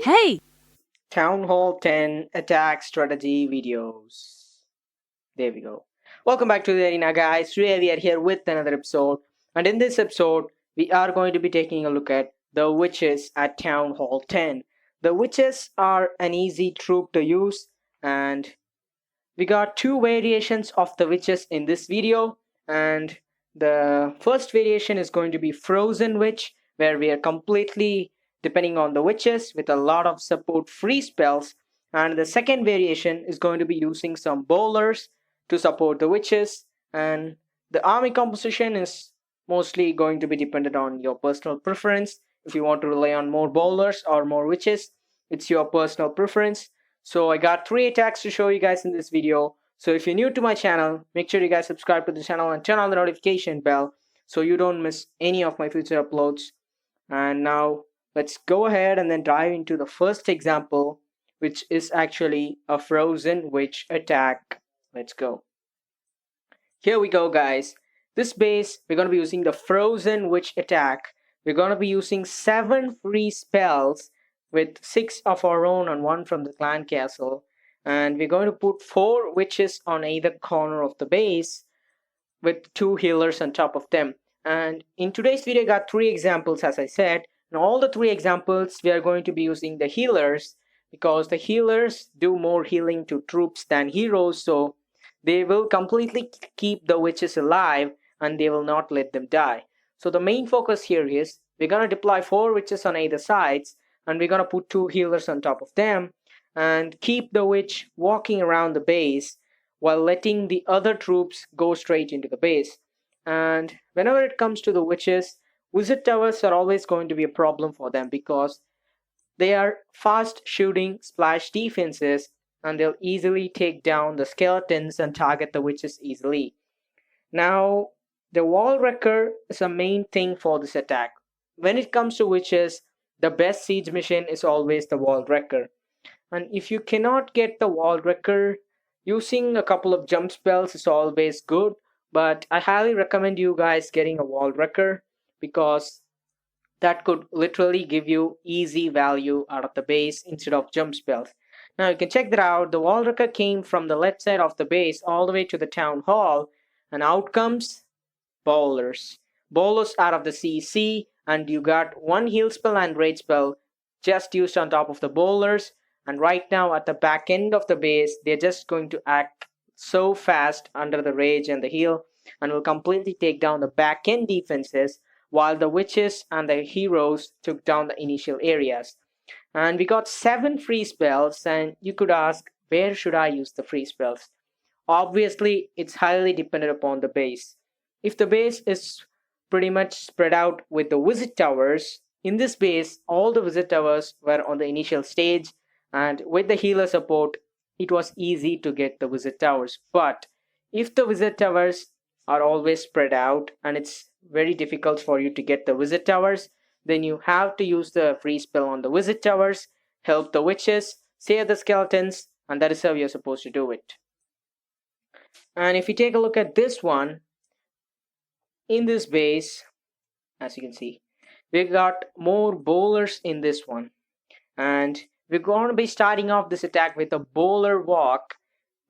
Hey! Town Hall 10 attack strategy videos. There we go. Welcome back to the arena, guys. Today we are here with another episode, and in this episode, we are going to be taking a look at the witches at Town Hall 10. The witches are an easy troop to use, and we got two variations of the witches in this video, and the first variation is going to be Frozen Witch, where we are completely depending on the witches with a lot of support free spells, and the second variation is going to be using some bowlers to support the witches, and the army composition is mostly going to be dependent on your personal preference. If you want to rely on more bowlers or more witches, it's your personal preference. So I got 3 attacks to show you guys in this video. So if you're new to my channel, make sure you guys subscribe to the channel and turn on the notification bell so you don't miss any of my future uploads. And now let's go ahead and then dive into the first example, which is actually a Frozen Witch attack. Let's go. Here we go, guys. This base, we're going to be using the Frozen Witch attack. We're going to be using 7 free spells with 6 of our own and 1 from the clan castle. And we're going to put 4 witches on either corner of the base with 2 healers on top of them. And in today's video, I got 3 examples, as I said. And all the 3 examples, we are going to be using the healers because the healers do more healing to troops than heroes. So they will completely keep the witches alive and they will not let them die. So the main focus here is we're going to deploy 4 witches on either sides, and we're going to put 2 healers on top of them and keep the witch walking around the base while letting the other troops go straight into the base. And whenever it comes to the witches, wizard towers are always going to be a problem for them because they are fast shooting splash defenses and they'll easily take down the skeletons and target the witches easily. Now, the wall wrecker is a main thing for this attack. When it comes to witches, the best siege mission is always the wall wrecker. And if you cannot get the wall wrecker, using a couple of jump spells is always good, but I highly recommend you guys getting a wall wrecker because that could literally give you easy value out of the base instead of jump spells. Now you can check that out. The wall wrecker came from the left side of the base all the way to the town hall, and out comes bowlers. Bowlers out of the CC, and you got 1 heal spell and rage spell just used on top of the bowlers. And right now at the back end of the base, they're just going to act so fast under the rage and the heal and will completely take down the back end defenses while the witches and the heroes took down the initial areas. And we got 7 free spells, and you could ask, where should I use the free spells? Obviously, it's highly dependent upon the base. If the base is pretty much spread out with the wizard towers, in this base, all the wizard towers were on the initial stage, and with the healer support, it was easy to get the wizard towers. But if the wizard towers are always spread out and it's very difficult for you to get the wizard towers, then you have to use the free spell on the wizard towers, help the witches, save the skeletons, and that is how you're supposed to do it. And if you take a look at this one, in this base, as you can see, we got more bowlers in this one. And we're going to be starting off this attack with a bowler walk.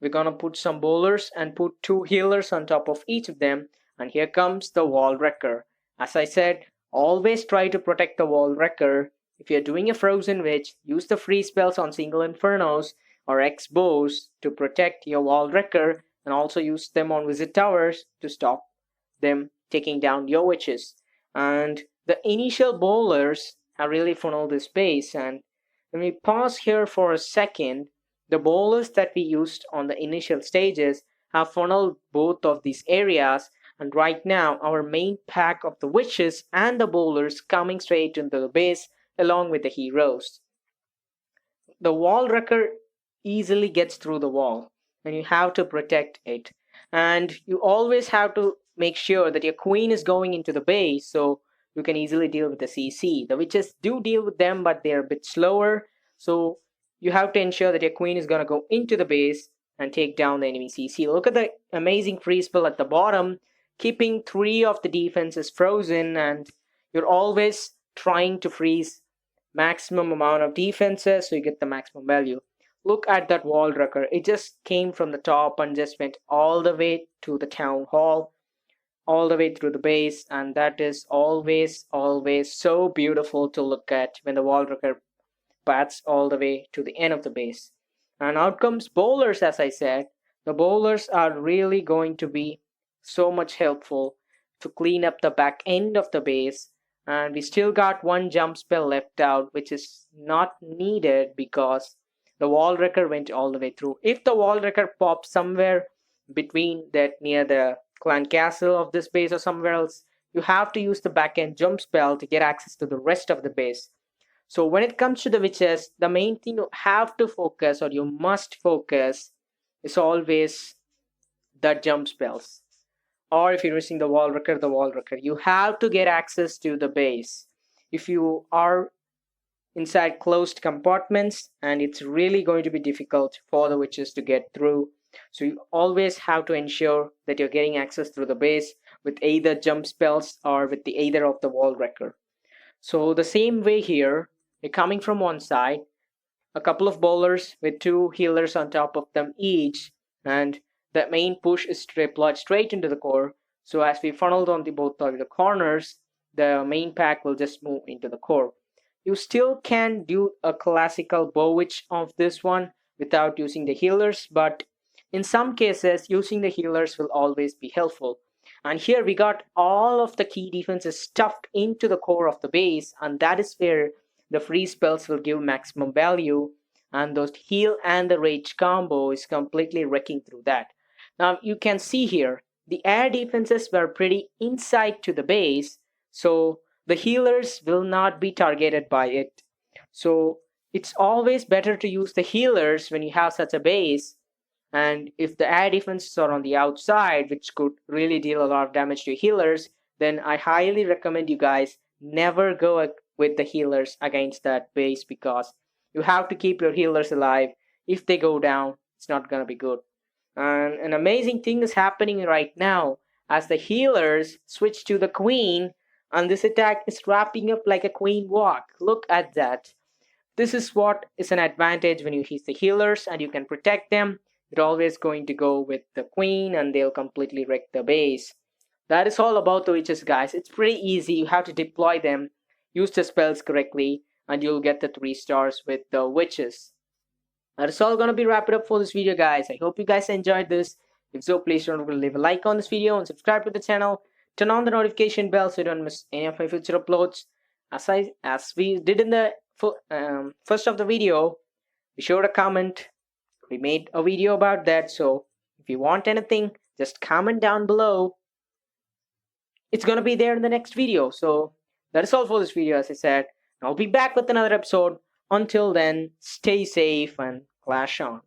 We're going to put some bowlers and put 2 healers on top of each of them. And here comes the wall wrecker. As I said, always try to protect the wall wrecker. If you're doing a Frozen Witch, use the free spells on single infernos or X bows to protect your wall wrecker, and also use them on wizard towers to stop them taking down your witches. And the initial bowlers have really funneled this base, and when we pause here for a second, the bowlers that we used on the initial stages have funneled both of these areas, and right now our main pack of the witches and the bowlers coming straight into the base along with the heroes. The wall wrecker easily gets through the wall and you have to protect it. And you always have to make sure that your queen is going into the base so you can easily deal with the CC. The witches do deal with them, but they're a bit slower. So you have to ensure that your queen is going to go into the base and take down the enemy CC. Look at the amazing free spell at the bottom, keeping 3 of the defenses frozen, and you're always trying to freeze maximum amount of defenses, so you get the maximum value. Look at that wall wrecker. It just came from the top and just went all the way to the town hall, all the way through the base, and that is always so beautiful to look at when the wall wrecker paths all the way to the end of the base. And out comes bowlers, as I said. The bowlers are really going to be so much helpful to clean up the back end of the base. And we still got one jump spell left out, which is not needed because the wall wrecker went all the way through. If the wall wrecker pops somewhere between that near the clan castle of this base or somewhere else, you have to use the back end jump spell to get access to the rest of the base. So when it comes to the witches, the main thing you have to focus or you must focus is always the jump spells. Or if you're using the wall wrecker, you have to get access to the base. If you are inside closed compartments, and it's really going to be difficult for the witches to get through. So you always have to ensure that you're getting access through the base with either jump spells or with the either of the wall wrecker. So the same way here, you're coming from one side, a couple of bowlers with two healers on top of them each, and the main push is deployed straight into the core. So as we funneled on the both of the corners, the main pack will just move into the core. You still can do a classical BoWitch of this one without using the healers, but in some cases using the healers will always be helpful. And here we got all of the key defenses stuffed into the core of the base, and that is where the free spells will give maximum value, and those heal and the rage combo is completely wrecking through that. Now you can see here the air defenses were pretty inside to the base, so the healers will not be targeted by it. So it's always better to use the healers when you have such a base. And if the air defenses are on the outside, which could really deal a lot of damage to healers, then I highly recommend you guys never go with the healers against that base, because you have to keep your healers alive. If they go down, it's not gonna be good. And an amazing thing is happening right now as the healers switch to the queen, and this attack is wrapping up like a queen walk. Look at that. This is what is an advantage when you use the healers and you can protect them. You're always going to go with the queen and they'll completely wreck the base. That is all about the witches, guys. It's pretty easy. You have to deploy them, use the spells correctly, and you'll get the 3 stars with the witches. That's all gonna be wrap it up for this video, guys. I hope you guys enjoyed this. If so, please don't forget to leave a like on this video and subscribe to the channel. Turn on the notification bell so you don't miss any of my future uploads. As we did in the first of the video, we showed a comment. We made a video about that. So if you want anything, just comment down below. It's gonna be there in the next video. So that is all for this video, as I said. I'll be back with another episode. Until then, stay safe and clash on.